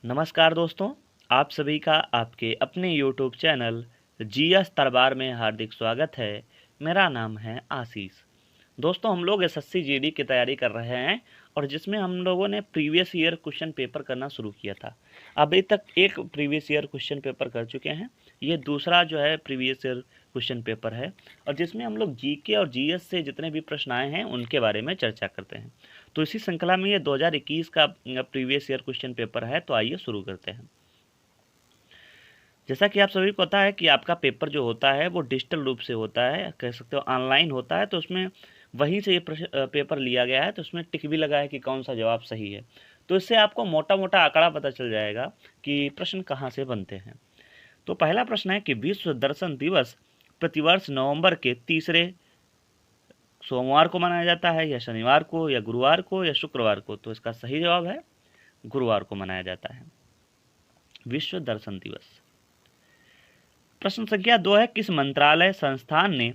नमस्कार दोस्तों, आप सभी का आपके अपने YouTube चैनल जीएस तरबार में हार्दिक स्वागत है। मेरा नाम है आशीष। दोस्तों, हम लोग एसएससी जीडी की तैयारी कर रहे हैं और जिसमें हम लोगों ने प्रीवियस ईयर क्वेश्चन पेपर करना शुरू किया था। अभी तक एक प्रीवियस ईयर क्वेश्चन पेपर कर चुके हैं। ये दूसरा जो है प्रीवियस ईयर क्वेश्चन पेपर है और जिसमें हम लोग जीके और जीएस से जितने भी प्रश्न आए हैं उनके बारे में चर्चा करते हैं। तो इसी श्रृंखला में ये 2021 का प्रीवियस ईयर क्वेश्चन पेपर है, तो आइए शुरू करते हैं। जैसा कि आप सभी को पता है कि आपका पेपर जो होता है वो डिजिटल रूप से होता है, कह सकते हो ऑनलाइन होता है, तो उसमें वहीं से ये पेपर लिया गया है, तो उसमें टिक भी लगा है कि कौन सा जवाब सही है। तो इससे आपको मोटा मोटा आंकड़ा पता चल जाएगा कि प्रश्न कहाँ से बनते हैं। तो पहला प्रश्न है कि विश्व दर्शन दिवस प्रतिवर्ष नवंबर के तीसरे सोमवार को मनाया जाता है, या शनिवार को, या गुरुवार को, या शुक्रवार को। तो इसका सही जवाब है गुरुवार को मनाया जाता है विश्व दर्शन दिवस। प्रश्न संख्या 2 है, किस मंत्रालय संस्थान ने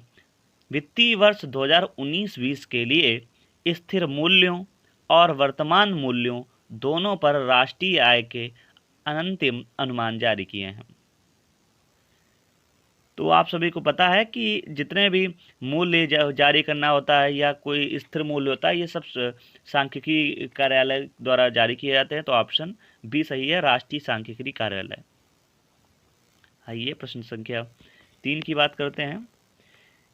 वित्तीय वर्ष 2019-20 के लिए स्थिर मूल्यों और वर्तमान मूल्यों दोनों पर राष्ट्रीय आय के अंतिम अनुमान जारी किए हैं? तो आप सभी को पता है कि जितने भी मूल्य जारी करना होता है या कोई स्थिर मूल्य होता है, ये सब सांख्यिकी कार्यालय द्वारा जारी किए जाते हैं। तो ऑप्शन बी सही है, राष्ट्रीय सांख्यिकी कार्यालय। आइए प्रश्न संख्या 3 की बात करते हैं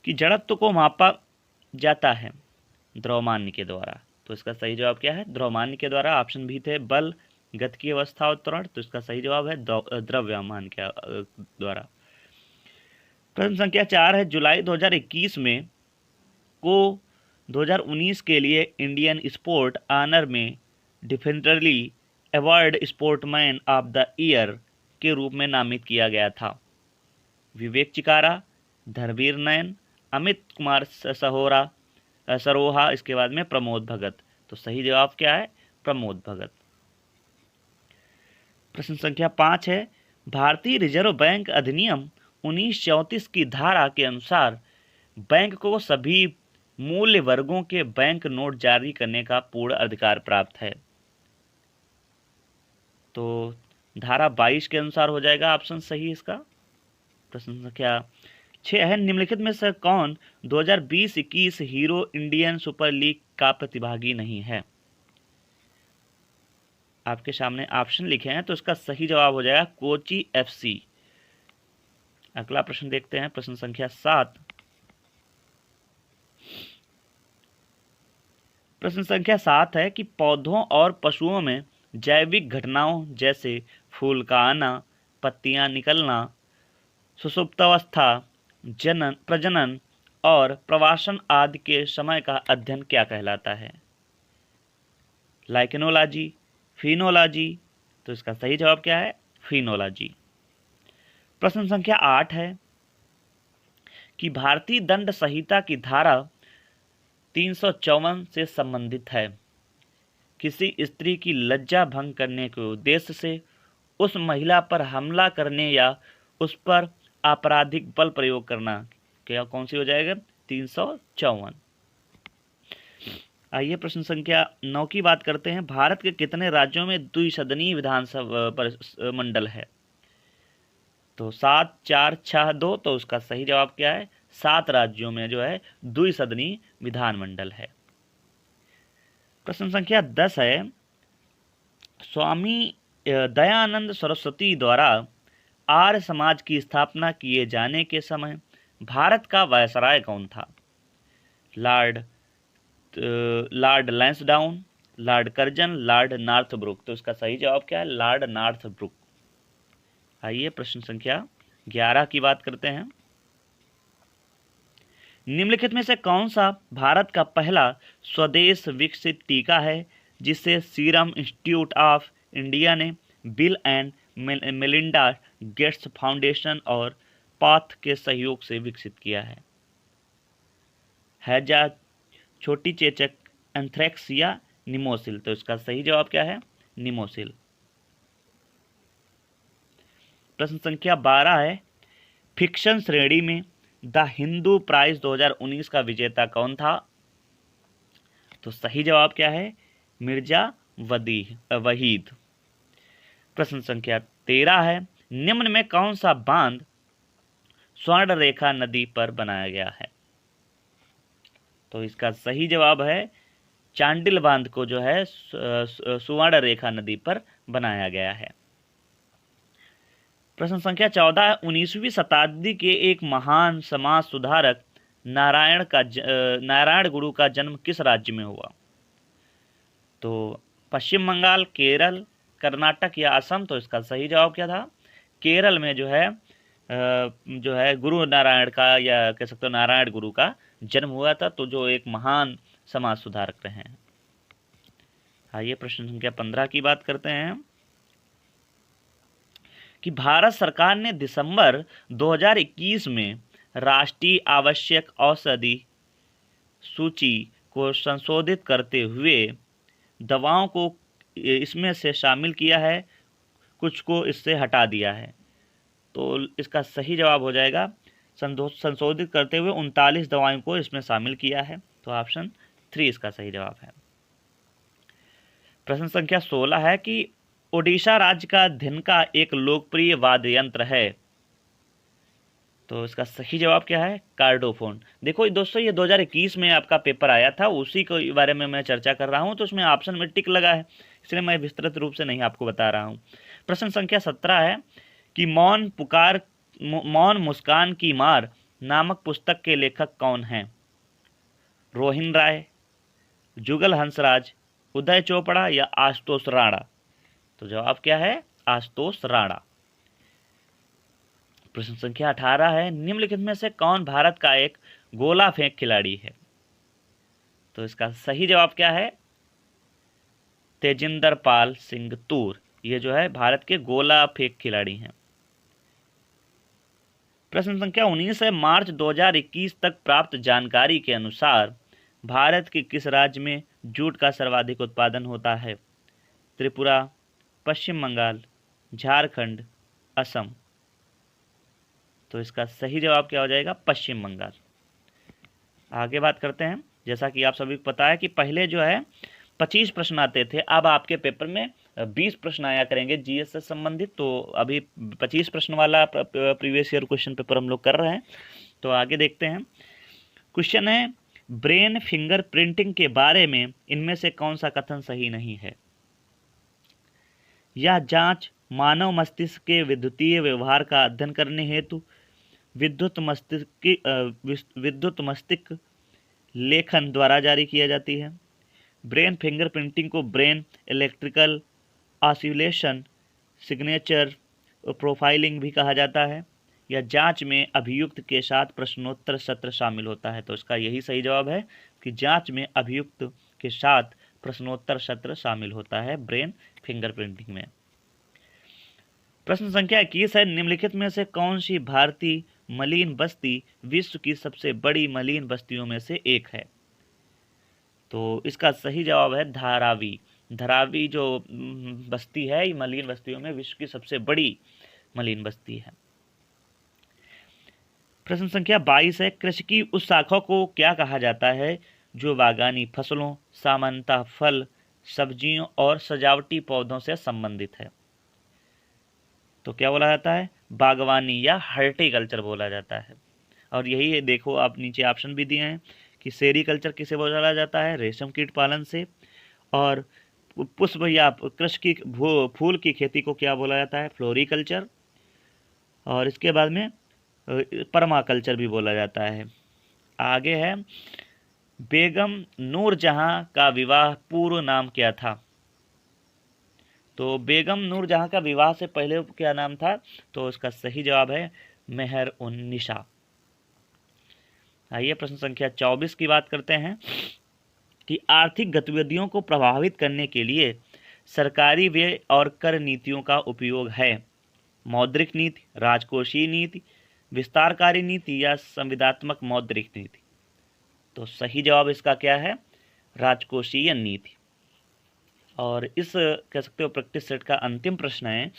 कि जड़त्व को मापा जाता है द्रव्यमान्य के द्वारा। तो इसका सही जवाब क्या है? द्रव्यमान्य के द्वारा। ऑप्शन भी थे बल, गतिकीय अवस्था और त्वरण। तो इसका सही जवाब है द्रव्यमान के द्वारा। प्रश्न संख्या 4 है, जुलाई 2021 में को 2019 के लिए इंडियन स्पोर्ट ऑनर में डिफेंडरली award sportsman of the year के रूप में नामित किया गया था? विवेक चिकारा, धर्मवीर नयन, अमित कुमार सरोहा, इसके बाद में प्रमोद भगत। तो सही जवाब क्या है? प्रमोद भगत। प्रश्न संख्या 5 है, भारतीय रिजर्व बैंक अधिनियम 1934 की धारा के अनुसार बैंक को सभी मूल्य वर्गों के बैंक नोट जारी करने का पूर्ण अधिकार प्राप्त है। तो धारा 22 के अनुसार हो जाएगा ऑप्शन सही इसका। प्रश्न संख्या 6 है, निम्नलिखित में से कौन 2020-21 हीरो इंडियन सुपर लीग का प्रतिभागी नहीं है? आपके सामने ऑप्शन लिखे हैं, तो इसका सही जवाब हो जाएगा कोची एफसी। अगला प्रश्न देखते हैं, प्रश्न संख्या 7। प्रश्न संख्या 7 है कि पौधों और पशुओं में जैविक घटनाओं जैसे फूल का आना, पत्तियां निकलना, सुसुप्तावस्था, प्रजनन और प्रवासन आदि के समय का अध्ययन क्या कहलाता है? लाइकेनोलॉजी, फिनोलॉजी। तो इसका सही जवाब क्या है? फिनोलॉजी। प्रश्न संख्या 8 है कि भारतीय दंड संहिता की धारा 354 से संबंधित है। किसी स्त्री की लज्जा भंग करने के उद्देश्य से उस महिला पर हमला करने या उस पर आपराधिक बल प्रयोग करना, क्या कौन सी हो जाएगा? 354। आइए प्रश्न संख्या 9 की बात करते हैं। भारत के कितने राज्यों में द्विसदनीय विधानसभा मंडल है? तो 7, 4, 6, 2। तो उसका सही जवाब क्या है? 7 राज्यों में जो है द्विसदनीय विधानमंडल है। प्रश्न संख्या 10 है, स्वामी दयानंद सरस्वती द्वारा आर्य समाज की स्थापना किए जाने के समय भारत का वायसराय कौन था? Lord Lansdowne, Lord Curzon, Lord Northbrook. तो इसका सही जवाब क्या है? Lord Northbrook. आइए प्रश्न संख्या 11 की बात करते हैं। निम्नलिखित में से कौन सा भारत का पहला स्वदेश विकसित टीका है जिसे सीरम इंस्टीट्यूट ऑफ इंडिया ने bill and Melinda Gates foundation और पाथ के सहयोग से विकसित किया है? हैजा, छोटी चेचक, एंथ्रेक्स या निमोसिल। तो इसका सही जवाब क्या है? निमोसिल। प्रश्न संख्या 12 है, फिक्शन श्रेणी में द हिंदू प्राइज 2019 का विजेता कौन था? तो सही जवाब क्या है? मिर्जा वहीद। प्रश्न संख्या 13 है, निम्न में कौन सा बांध स्वर्ण रेखा नदी पर बनाया गया है? तो इसका सही जवाब है चांडिल बांध को जो है सुवर्ण रेखा नदी पर बनाया गया है। प्रश्न संख्या 14, 19वीं शताब्दी के एक महान समाज सुधारक नारायण गुरु का जन्म किस राज्य में हुआ? तो पश्चिम बंगाल, केरल, कर्नाटक या असम? तो इसका सही जवाब क्या था? केरल में जो है गुरु नारायण का, या कह सकते हो नारायण गुरु का जन्म हुआ था, तो जो एक महान समाज सुधारक रहे हैं। आइए प्रश्न संख्या 15 की बात करते हैं कि भारत सरकार ने दिसंबर 2021 में राष्ट्रीय आवश्यक औषधि सूची को संशोधित करते हुए दवाओं को इसमें से शामिल किया है, कुछ को इससे हटा दिया है। तो इसका सही जवाब हो जाएगा संशोधित करते हुए 39 दवाओं को इसमें शामिल किया है। तो ऑप्शन 3 इसका सही जवाब है। प्रश्न संख्या 16 है कि ओडिशा राज्य का धिनका एक लोकप्रिय वाद्य यंत्र है। तो इसका सही जवाब क्या है? कार्डोफोन। देखो दोस्तों, ये 2021 में आपका पेपर आया था, उसी के बारे में मैं चर्चा कर रहा हूँ, तो उसमें ऑप्शन में टिक लगा है, इसलिए मैं विस्तृत रूप से नहीं आपको बता रहा हूँ। प्रश्न संख्या 17 है कि मौन मुस्कान की मार नामक पुस्तक के लेखक कौन हैं? रोहिन राय, जुगल हंसराज, उदय चोपड़ा या आशुतोष राणा? तो जवाब क्या है? आशुतोष राणा। प्रश्न संख्या 18 है, निम्नलिखित में से कौन भारत का एक गोला फेंक खिलाड़ी है? तो इसका सही जवाब क्या है? तेजिंदर पाल सिंह तूर, ये जो है भारत के गोला फेंक खिलाड़ी हैं। प्रश्न संख्या 19 है, मार्च 2021 तक प्राप्त जानकारी के अनुसार भारत के किस राज्य में जूट का सर्वाधिक उत्पादन होता है? त्रिपुरा, पश्चिम बंगाल, झारखंड, असम? तो इसका सही जवाब क्या हो जाएगा? पश्चिम बंगाल। आगे बात करते हैं। जैसा कि आप सभी को पता है कि पहले जो है 25 प्रश्न आते थे, अब आपके पेपर में 20 प्रश्न आया करेंगे जीएस से संबंधित। तो अभी 25 प्रश्न वाला प्रीवियस ईयर क्वेश्चन पेपर हम लोग कर रहे हैं। तो आगे देखते हैं। क्वेश्चन है, ब्रेन फिंगर प्रिंटिंग के बारे में इनमें से कौन सा कथन सही नहीं है? यह जांच मानव मस्तिष्क के विद्युतीय व्यवहार का अध्ययन करने हेतु विद्युत मस्तिष्क लेखन द्वारा जारी किया जाती है। ब्रेन फिंगरप्रिंटिंग को brain electrical oscillation signature profiling भी कहा जाता है। या जांच में अभियुक्त के साथ प्रश्नोत्तर सत्र शामिल होता है। तो इसका यही सही जवाब है कि जांच में अभियुक्त के साथ प्रश्नोत्तर सत्र शामिल होता है ब्रेन फिंगरप्रिंटिंग में। प्रश्न संख्या 21 है, निम्नलिखित में से कौन सी भारतीय मलिन बस्ती विश्व की सबसे बड़ी मलिन बस्तियों में से एक है? तो इसका सही जवाब है धारावी। धारावी जो बस्ती है, ये मलिन बस्तियों में विश्व की सबसे बड़ी मलिन बस्ती है। प्रश्न संख्या 22 है, कृषि की उस शाखा को क्या कहा जाता है जो बागानी फसलों, सामान्यतः फल, सब्जियों और सजावटी पौधों से संबंधित है? तो क्या बोला जाता है? बागवानी या हॉर्टिकल्चर बोला जाता है। और यही देखो, आप नीचे ऑप्शन भी दिए हैं कि सेरीकल्चर किसे बोला जाता है? रेशम कीट पालन से। और पुष्प या कृषि की फूल की खेती को क्या बोला जाता है? फ्लोरिकल्चर। और इसके बाद में परमाकल्चर भी बोला जाता है। आगे है, बेगम नूरजहां का विवाह पूर्व नाम क्या था? तो बेगम नूरजहां का विवाह से पहले क्या नाम था? तो इसका सही जवाब है मेहर उन निशा। आइए प्रश्न संख्या 24 की बात करते हैं कि आर्थिक गतिविधियों को प्रभावित करने के लिए सरकारी व्यय और कर नीतियों का उपयोग है। मौद्रिक नीति, राजकोषीय नीति, विस्तारकारी नीति या संविदात्मक मौद्रिक नीति? तो सही जवाब इसका क्या है? राजकोषीय नीति। और इस कह सकते हो प्रैक्टिस सेट का अंतिम प्रश्न है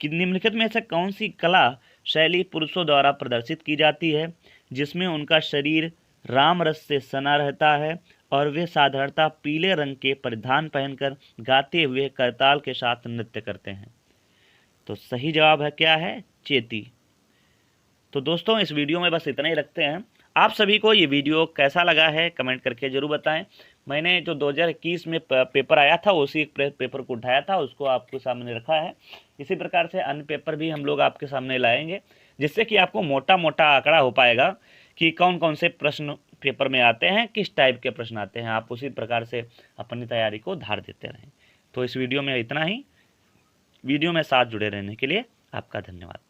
कि निम्नलिखित में से कौन सी कला शैली पुरुषों द्वारा प्रदर्शित की जाती है जिसमें उनका शरीर राम रस से सना रहता है और वे साधारणतः पीले रंग के परिधान पहनकर गाते हुए करताल के साथ नृत्य करते हैं? तो सही जवाब है क्या है, चेती। तो दोस्तों इस वीडियो में बस इतना ही रखते हैं। आप सभी को ये वीडियो कैसा लगा है कमेंट करके ज़रूर बताएं। मैंने जो 2021 में पेपर आया था उसी पेपर को उठाया था, उसको आपके सामने रखा है। इसी प्रकार से अन्य पेपर भी हम लोग आपके सामने लाएंगे, जिससे कि आपको मोटा मोटा आंकड़ा हो पाएगा कि कौन कौन से प्रश्न पेपर में आते हैं, किस टाइप के प्रश्न आते हैं। आप उसी प्रकार से अपनी तैयारी को धार देते रहें। तो इस वीडियो में इतना ही। वीडियो में साथ जुड़े रहने के लिए आपका धन्यवाद।